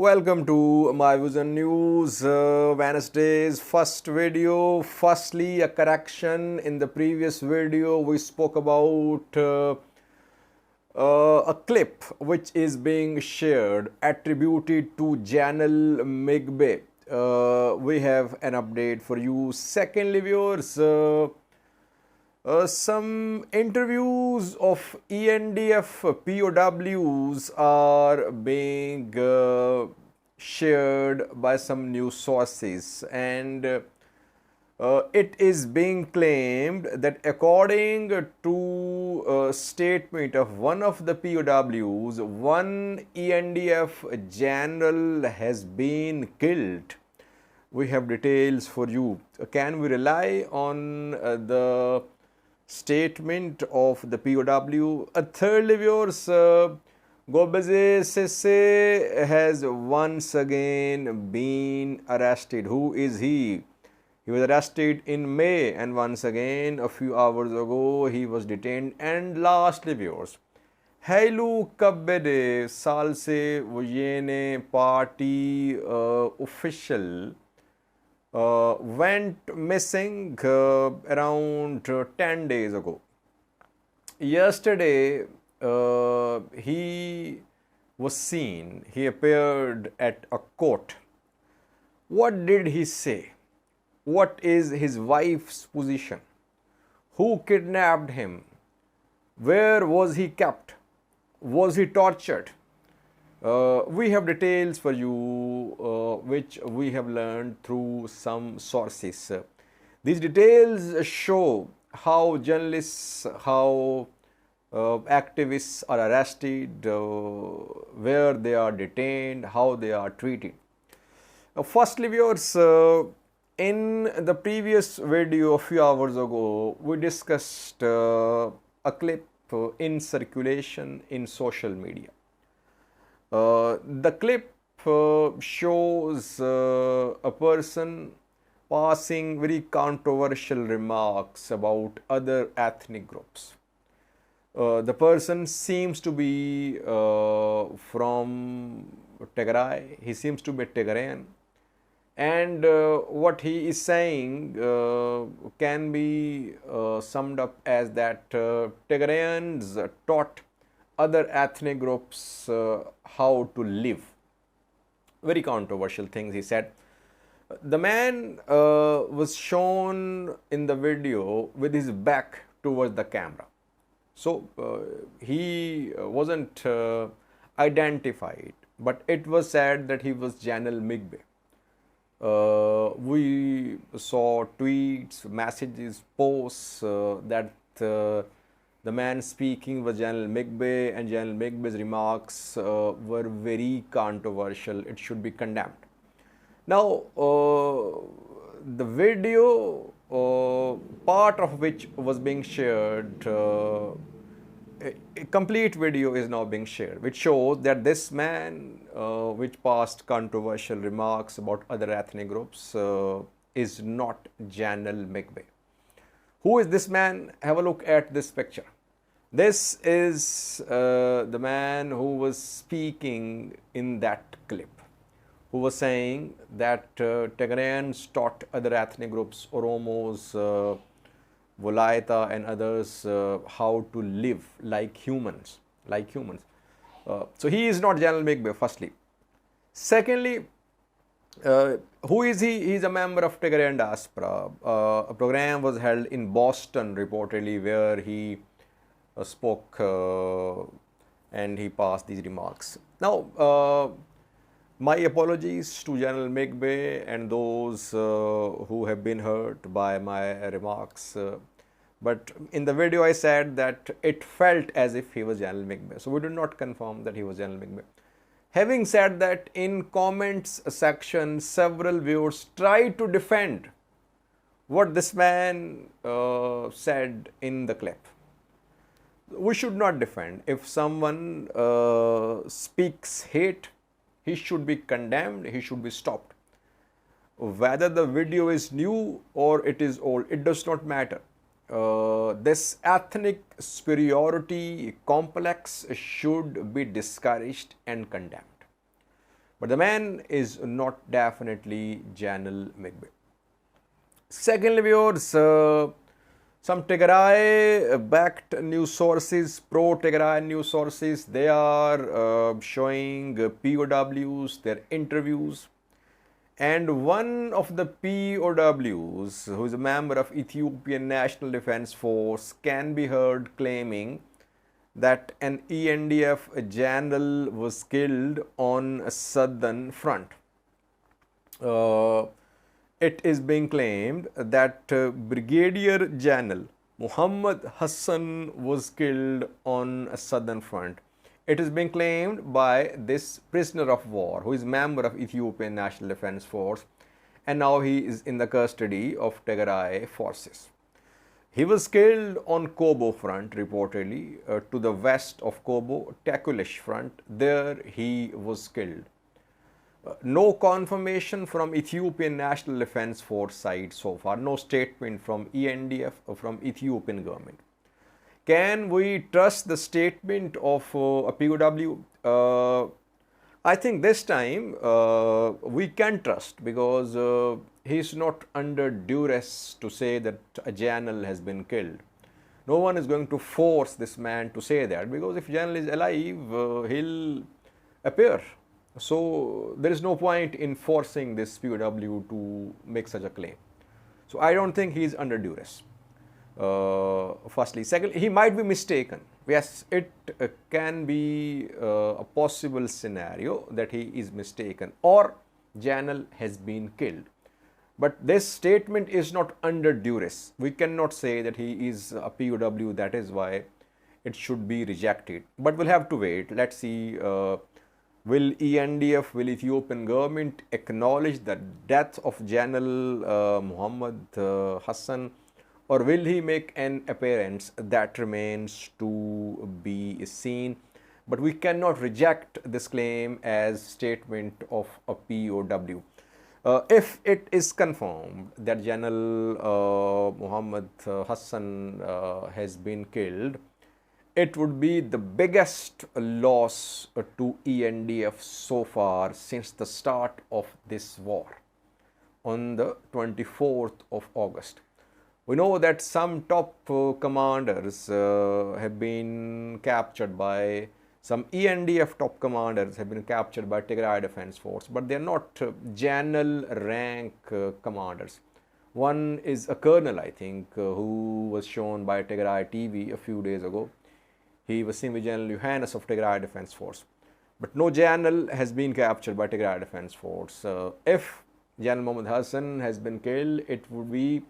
Welcome to my Vision News Wednesday's first video. Firstly, a correction. In the previous video, we spoke about a clip which is being shared attributed to General Migbe. We have an update for you. Secondly, viewers, some interviews of ENDF POWs are being shared by some news sources, and it is being claimed that according to a statement of one of the POWs, one ENDF general has been killed. We have details for you. Can we rely on the statement of the POW? Thirdly, viewers, Gobeze Sisay has once again been arrested. Who is he? He was arrested in May, and once again a few hours ago he was detained. And lastly, viewers, Hailu Kebede, Salse Vujene party official, went missing around 10 days ago. Yesterday, he was seen. He appeared at a court. What did he say? What is his wife's position? Who kidnapped him? Where was he kept? Was he tortured? We have details for you which we have learned through some sources. These details show how journalists, how activists are arrested, where they are detained, how they are treated. Firstly, viewers, in the previous video a few hours ago, we discussed a clip in circulation in social media. The clip shows a person passing very controversial remarks about other ethnic groups. The person seems to be from Tigray. He seems to be Tigrayan, and what he is saying can be summed up as that Tigrayans taught other ethnic groups how to live. Very controversial things he said. The man was shown in the video with his back towards the camera. So he wasn't identified, but it was said that he was General Migbe. We saw tweets, messages, posts that the man speaking was General Migbe, and General Migbe's remarks were very controversial. It should be condemned. Now, the video, part of which was being shared, a complete video is now being shared, which shows that this man, which passed controversial remarks about other ethnic groups, is not General Migbe. Who is this man? Have a look at this picture. This is the man who was speaking in that clip, who was saying that Tigrayans taught other ethnic groups, Oromos, Volaita and others, how to live like humans, so he is not General Migbe, firstly. Secondly, who is he? He is a member of Tigrayan diaspora. A program was held in Boston, reportedly, where he spoke and he passed these remarks. Now, my apologies to General Migbe and those who have been hurt by my remarks. But in the video, I said that it felt as if he was General Migbe. So we did not confirm that he was General Migbe. Having said that, in comments section, several viewers tried to defend what this man said in the clip. We should not defend. If someone speaks hate, he should be condemned, he should be stopped. Whether the video is new or it is old, it does not matter. This ethnic superiority complex should be discouraged and condemned. But the man is not definitely General Migbe. Secondly, viewers, some Tigray-backed news sources, pro-Tigray news sources, they are showing POWs, their interviews. And one of the POWs, who is a member of Ethiopian National Defense Force, can be heard claiming that an ENDF general was killed on a southern front. It is being claimed that Brigadier General Mohammed Hassen was killed on a southern front. It is being claimed by this prisoner of war who is member of Ethiopian National Defense Force, and now he is in the custody of Tigray forces. He was killed on Kobo front, reportedly, to the west of Kobo, Takulish front. There he was killed. No confirmation from Ethiopian National Defense Force side so far, no statement from ENDF or from Ethiopian government. Can we trust the statement of a POW? I think this time we can trust, because he is not under duress to say that a general has been killed. No one is going to force this man to say that, because if general is alive, he'll appear. So there is no point in forcing this POW to make such a claim. So I don't think he is under duress. Firstly. Secondly, he might be mistaken. Yes, it can be a possible scenario that he is mistaken or general has been killed. But this statement is not under duress. We cannot say that he is a POW, that is why it should be rejected. But we'll have to wait. Let's see. Will ENDF, will Ethiopian government acknowledge the death of General Mohammed Hassen, or will he make an appearance? That remains to be seen. But we cannot reject this claim as statement of a POW. If it is confirmed that General Mohammed Hassen has been killed, it would be the biggest loss to ENDF so far since the start of this war on the 24th of August. We know that some top commanders have been captured by, some ENDF top commanders have been captured by Tigray Defense Force, but they are not general rank commanders. One is a colonel, I think, who was shown by Tigray TV a few days ago. He was seen with General Yohannes of Tigray Defense Force. But no general has been captured by Tigray Defense Force. If General Mohammed Hassen has been killed, it would be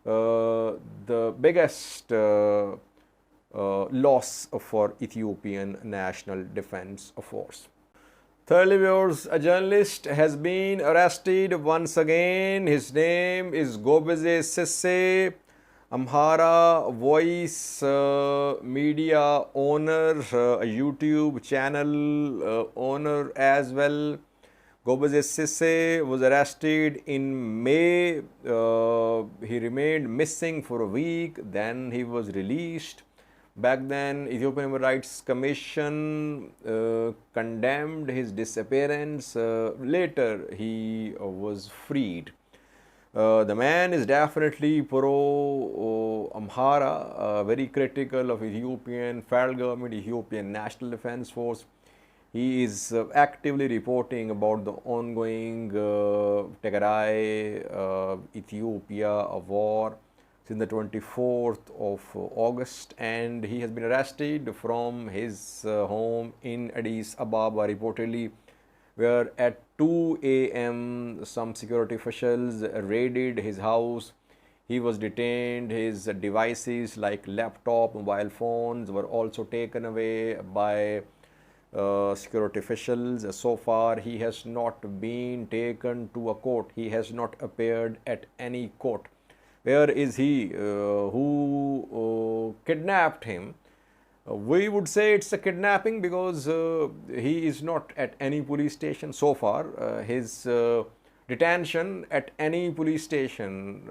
the biggest loss for Ethiopian National Defense Force. Thirdly, viewers, a journalist has been arrested once again. His name is Gobeze Sisay, Amhara Voice media owner, a YouTube channel owner as well. Gobeze Sisay was arrested in May. He remained missing for a week. Then he was released. Back then, Ethiopian Human Rights Commission condemned his disappearance. Later, he was freed. The man is definitely pro-Amhara, very critical of Ethiopian federal government, Ethiopian National Defense Force. He is actively reporting about the ongoing Tigray, Ethiopia war since the 24th of August, and he has been arrested from his home in Addis Ababa reportedly, where at 2 a.m. some security officials raided his house. He was detained. His devices like laptop, mobile phones were also taken away by security officials. So far, he has not been taken to a court. He has not appeared at any court. Where is he? Who kidnapped him? We would say it's a kidnapping because he is not at any police station so far. His detention at any police station,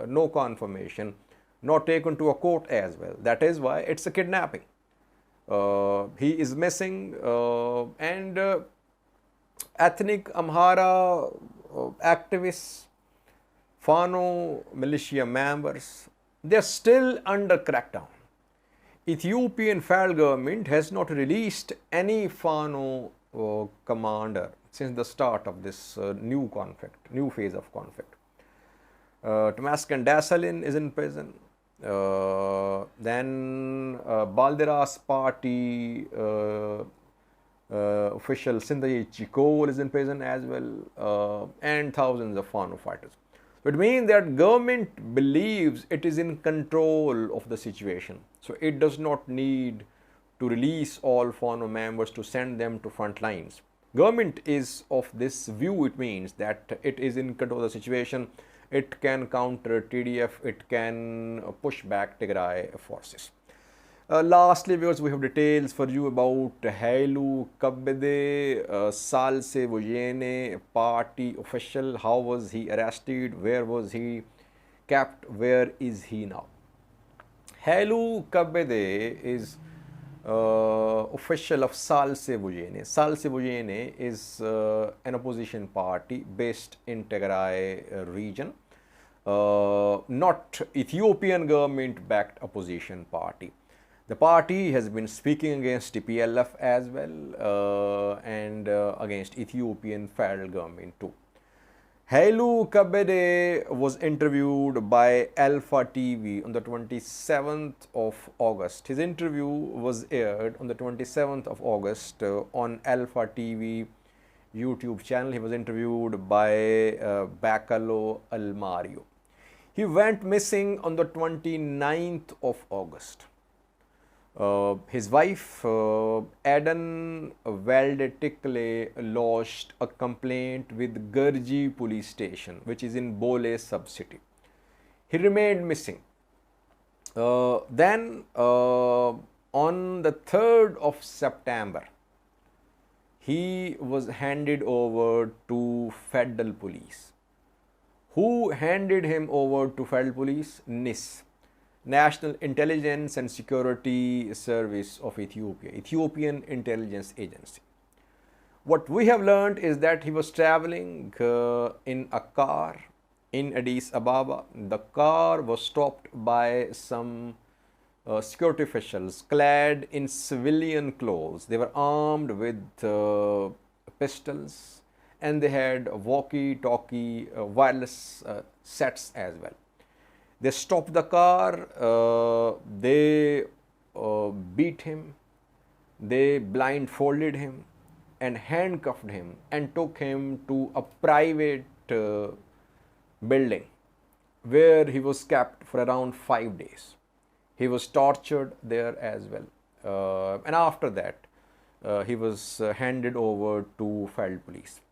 no confirmation, not taken to a court as well. That is why it's a kidnapping. He is missing, and ethnic Amhara activists, Fano militia members, they are still under crackdown. Ethiopian federal government has not released any Fano commander since the start of this new phase of conflict. Tamaskan Dasalin is in prison. Then Balderas party official Sindhi Chikol is in prison as well, and thousands of Fano fighters. So it means that government believes it is in control of the situation. So it does not need to release all Fano members to send them to front lines. Government is of this view. It means that it is in control of the situation. It can counter TDF, it can push back Tigray forces. Lastly, viewers, we have details for you about Hailu Kebede, Salse Vojene party official. How was he arrested? Where was he kept? Where is he now? Hailu Kebede is official of Salse Vojene. Salse Vojene is an opposition party based in Tigray region, not Ethiopian government-backed opposition party. The party has been speaking against TPLF as well and against Ethiopian federal government too. Hailu Kebede was interviewed by Alpha TV on the 27th of August. His interview was aired on the 27th of August on Alpha TV YouTube channel. He was interviewed by Bacalo Almario. He went missing on the 29th of August. His wife, Adan Valdetikle, lodged a complaint with Gurji police station, which is in Bole sub-city. He remained missing. Then, on the 3rd of September, he was handed over to federal police. Who handed him over to federal police? NIS. National Intelligence and Security Service of Ethiopia, Ethiopian Intelligence Agency. What we have learned is that he was traveling in a car in Addis Ababa. The car was stopped by some security officials clad in civilian clothes. They were armed with pistols and they had walkie-talkie wireless sets as well. They stopped the car, they beat him, they blindfolded him and handcuffed him and took him to a private building where he was kept for around 5 days. He was tortured there as well. And after that, he was handed over to federal police.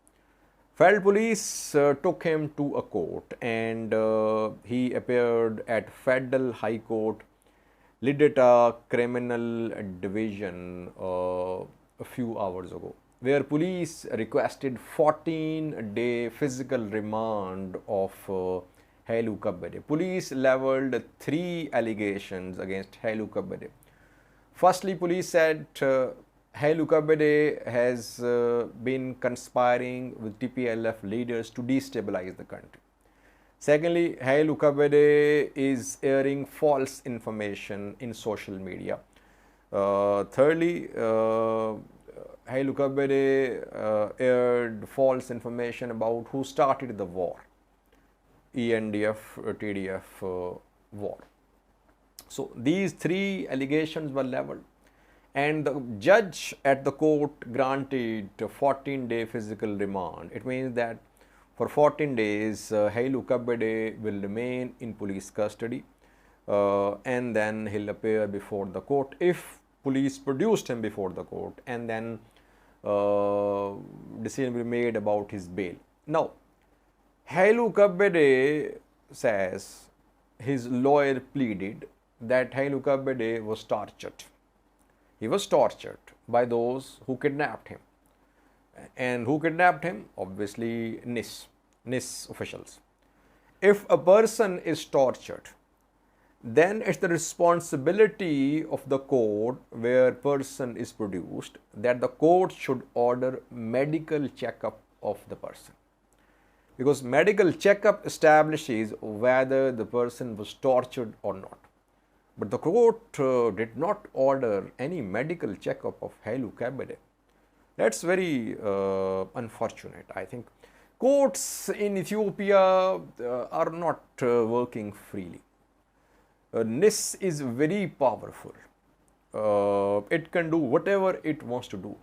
Federal police took him to a court and he appeared at Federal High Court, Lideta Criminal Division a few hours ago, where police requested 14-day physical remand of Hailu Kebede. Police leveled 3 allegations against Hailu Kebede. Firstly, police said Hailu Kebede has been conspiring with TPLF leaders to destabilize the country. Secondly, Hailu Kebede is airing false information in social media. Thirdly, Hailu Kebede aired false information about who started the war, ENDF, TDF war. So these 3 allegations were leveled. And the judge at the court granted 14-day physical remand. It means that for 14 days, Hailu Kebede will remain in police custody and then he'll appear before the court if police produced him before the court, and then decision will be made about his bail. Now, Hailu Kebede says his lawyer pleaded that Hailu Kebede was tortured. He was tortured by those who kidnapped him. And who kidnapped him? Obviously, NIS officials. If a person is tortured, then it's the responsibility of the court where person is produced that the court should order medical checkup of the person, because medical checkup establishes whether the person was tortured or not. But the court did not order any medical checkup of Hailu Kebede. That's very unfortunate. I think courts in Ethiopia are not working freely. NIS is very powerful. It can do whatever it wants to do.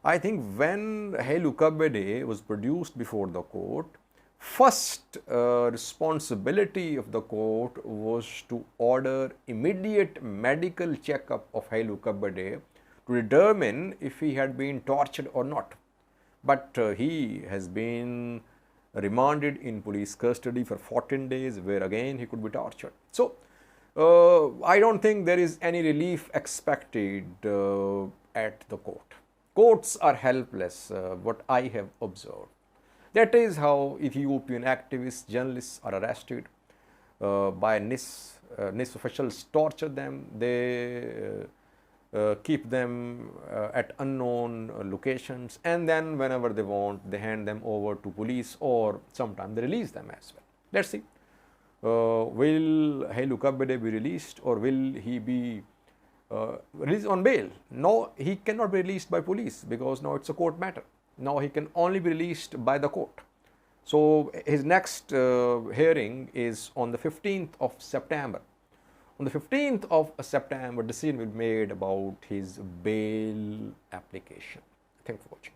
I think when Hailu Kebede was produced before the court, first responsibility of the court was to order immediate medical checkup of Hailu Kebede to determine if he had been tortured or not. But he has been remanded in police custody for 14 days, where again he could be tortured. So, I don't think there is any relief expected at the court. Courts are helpless, what I have observed. That is how Ethiopian activists, journalists are arrested by NIS. NIS officials torture them. They keep them at unknown locations, and then whenever they want, they hand them over to police, or sometimes they release them as well. Let's see. Will Hailu Kebede be released, or will he be released on bail? No, he cannot be released by police, because now it's a court matter. Now he can only be released by the court. So his next hearing is on the 15th of September. On the 15th of September, decision will be made about his bail application. Thanks for watching.